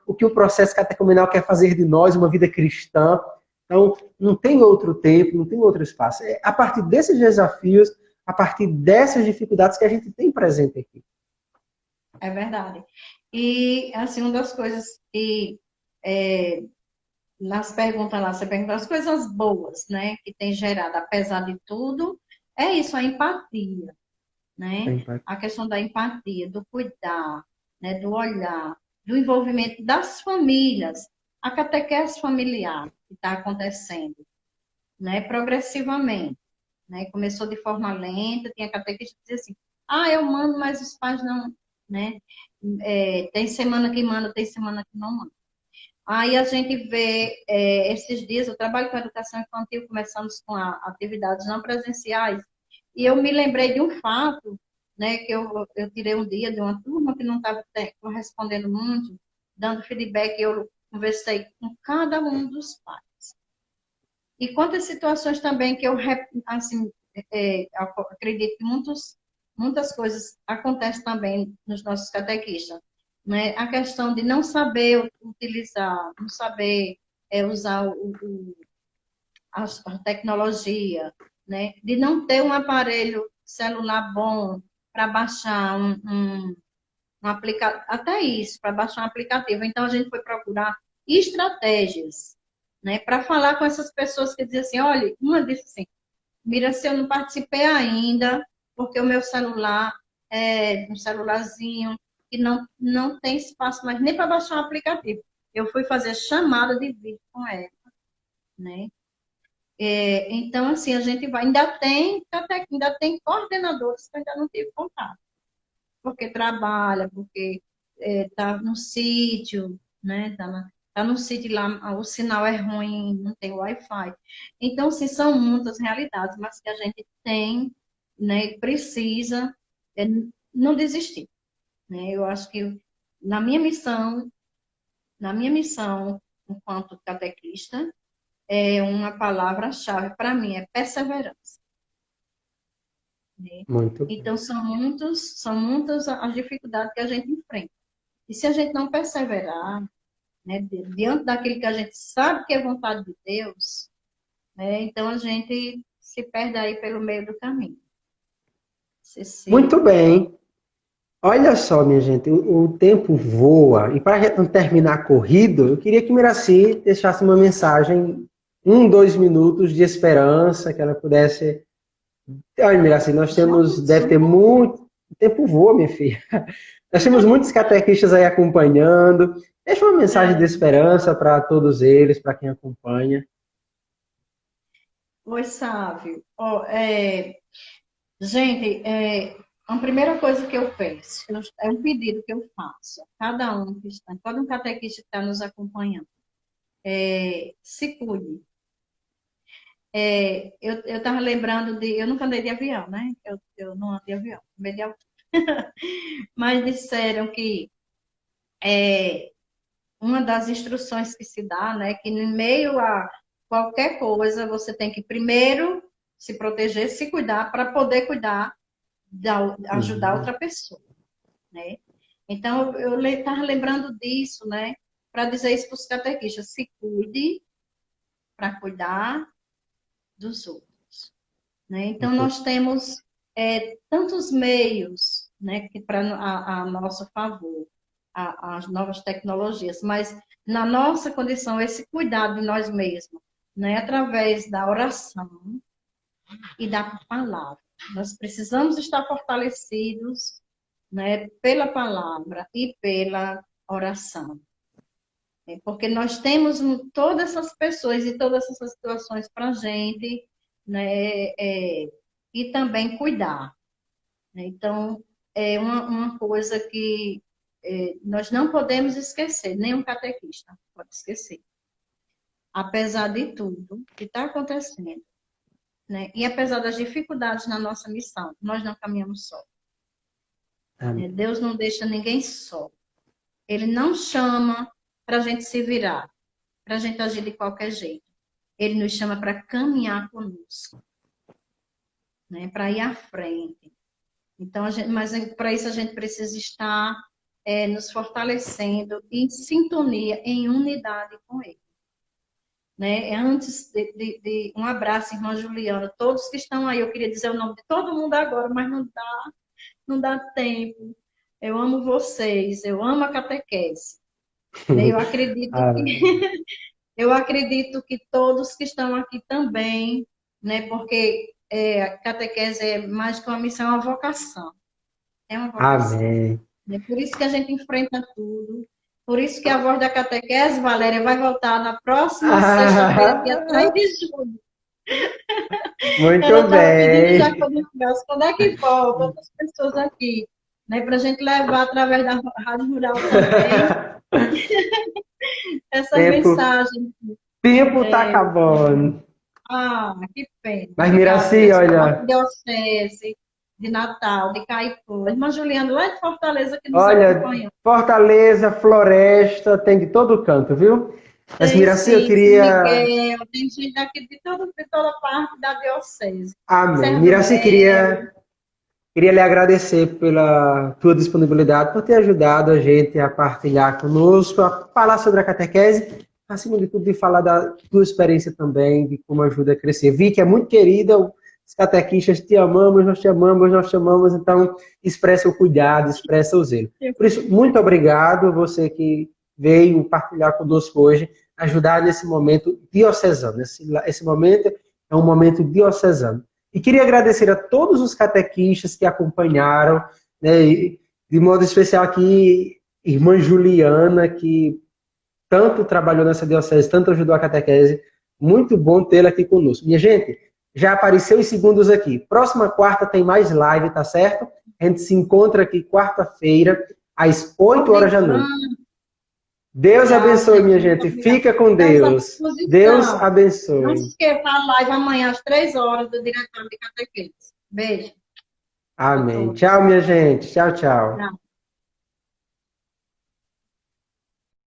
o que o processo catecumenal quer fazer de nós, uma vida cristã. Então, não tem outro tempo, não tem outro espaço. É a partir desses desafios, a partir dessas dificuldades que a gente tem presente aqui. É verdade. E, assim, uma das coisas que, nas perguntas lá, você perguntou as coisas boas, né, que tem gerado, apesar de tudo, é isso, a empatia, né? A questão da empatia, do cuidar, né, do olhar, do envolvimento das famílias, a catequese familiar que está acontecendo, né, progressivamente, né? Começou de forma lenta, tinha catequista que dizia assim, ah, eu mando, mas os pais não, né? Tem semana que manda, tem semana que não manda. Aí a gente vê, esses dias, eu trabalho com educação infantil, começamos com atividades não presenciais, e eu me lembrei de um fato, né, que eu tirei um dia de uma turma que não estava correspondendo muito, dando feedback, eu conversei com cada um dos pais. E quantas situações também que eu, assim, acredito que muitas coisas acontecem também nos nossos catequistas, né? A questão de não saber utilizar, não saber usar a tecnologia, né? De não ter um aparelho celular bom para baixar um aplicativo, até isso, para baixar um aplicativo. Então, a gente foi procurar estratégias, né, para falar com essas pessoas que diziam assim, olha, uma disse assim, Mira, se eu não participei ainda, porque o meu celular é um celularzinho que não tem espaço mais nem para baixar um aplicativo. Eu fui fazer chamada de vídeo com ela, né? Então, assim, a gente vai, ainda tem coordenadores que eu ainda não tive contato, porque trabalha, porque tá no sítio, né? Tá no sítio lá, o sinal é ruim, não tem Wi-Fi. Então, sim, são muitas realidades, mas que a gente tem, né? Precisa é, não desistir, né? Eu acho que na minha missão, na minha missão enquanto catequista, uma palavra-chave para mim é perseverança. né? Muito bem. Então, são muitas as dificuldades que a gente enfrenta. E se a gente não perseverar, né, diante daquilo que a gente sabe que é vontade de Deus, né, então a gente se perde aí pelo meio do caminho. Muito bem. Olha só, minha gente, o tempo voa. E para não terminar corrido, eu queria que Miraci deixasse uma mensagem, 2 minutos de esperança, que ela pudesse. Olha, Miraci, nós Já temos, deve ter pensou? muito. O tempo voa, minha filha. Nós temos muitos catequistas aí acompanhando. Deixa uma mensagem de É, esperança para todos eles, para quem acompanha. pois sabe, ó, gente, a primeira coisa que eu peço, é um pedido que eu faço, a cada um que está, cada um catequista que está nos acompanhando, se cuide. Eu estava lembrando eu nunca andei de avião, né? Eu não ando de avião, andei de altura. Mas disseram que uma das instruções que se dá, né, que no meio a qualquer coisa, você tem que primeiro se proteger, se cuidar, para poder cuidar, ajudar Uhum. outra pessoa, né? Então, eu estava lembrando disso, né, para dizer isso para os catequistas, se cuide para cuidar dos outros, né? Então, Muito nós temos tantos meios, né, que para a nosso favor, as novas tecnologias, mas na nossa condição, esse cuidado de nós mesmos, né, através da oração e da palavra. Nós precisamos estar fortalecidos, né, pela palavra e pela oração. Porque nós temos todas essas pessoas e todas essas situações para a gente, né, e também cuidar, né? Então, é uma coisa que nós não podemos esquecer, nenhum catequista pode esquecer. Apesar de tudo que está acontecendo, né? E apesar das dificuldades na nossa missão, nós não caminhamos só, né? Amém. Deus não deixa ninguém só. Ele não chama para a gente se virar, para a gente agir de qualquer jeito. Ele nos chama para caminhar conosco, né? Para ir à frente. Então, mas para isso a gente precisa estar nos fortalecendo em sintonia, em unidade com Ele. Né? Antes de um abraço, irmã Juliana, todos que estão aí, eu queria dizer o nome de todo mundo agora, mas não dá tempo. Eu amo vocês, eu amo a catequese. Né? Amém. Eu acredito que todos que estão aqui também, né? Porque a catequese é mais que uma missão, é uma vocação. É uma vocação. Amém. É por isso que a gente enfrenta tudo. Por isso que a Voz da Catequese, Valéria, vai voltar na próxima sexta-feira, dia 3 de julho. Ela Muito estava pedindo já bem. quando é que volta, outras pessoas aqui, né? Para a gente levar através da Rádio Rural também essa Tempo, mensagem. tempo tá acabando. Que pena. Mas Obrigada, Miraci, pessoal. Nossa olha, diocese de Natal, de Caicó. Irmã Juliana, lá de Fortaleza, que nos olha, acompanha. Fortaleza, Floresta, tem de todo canto, viu? Mas Tem Miraci, eu sim, São queria. Miguel, tem gente aqui de toda parte da diocese. Amém. Serra do Miraci, Mel. queria lhe agradecer pela tua disponibilidade, por ter ajudado a gente a partilhar conosco, a falar sobre a catequese, acima de tudo, de falar da tua experiência também, de como ajuda a crescer. Vi que é muito querida, os catequistas te amamos, nós te amamos, nós te amamos, então expressa o cuidado, expressa o zelo. Por isso, muito obrigado, você que veio partilhar conosco hoje, ajudar nesse momento diocesano. Esse momento é um momento diocesano. E queria agradecer a todos os catequistas que acompanharam, né, de modo especial aqui, irmã Juliana, que tanto trabalhou nessa diocese, tanto ajudou a catequese. Muito bom tê-la aqui conosco. Minha gente, já apareceu os segundos aqui. Próxima quarta tem mais live, tá certo? A gente se encontra aqui quarta-feira, às 8 horas da noite. Deus Obrigada, abençoe, gente. minha Muito gente. obrigada. Fica com Estamos à Deus. Deus disposição. Não se abençoe. esqueça a live amanhã às 3 horas do Diretório de Catequese. Beijo a Amém. todos. Tchau, minha gente. Tchau, tchau. Tchau.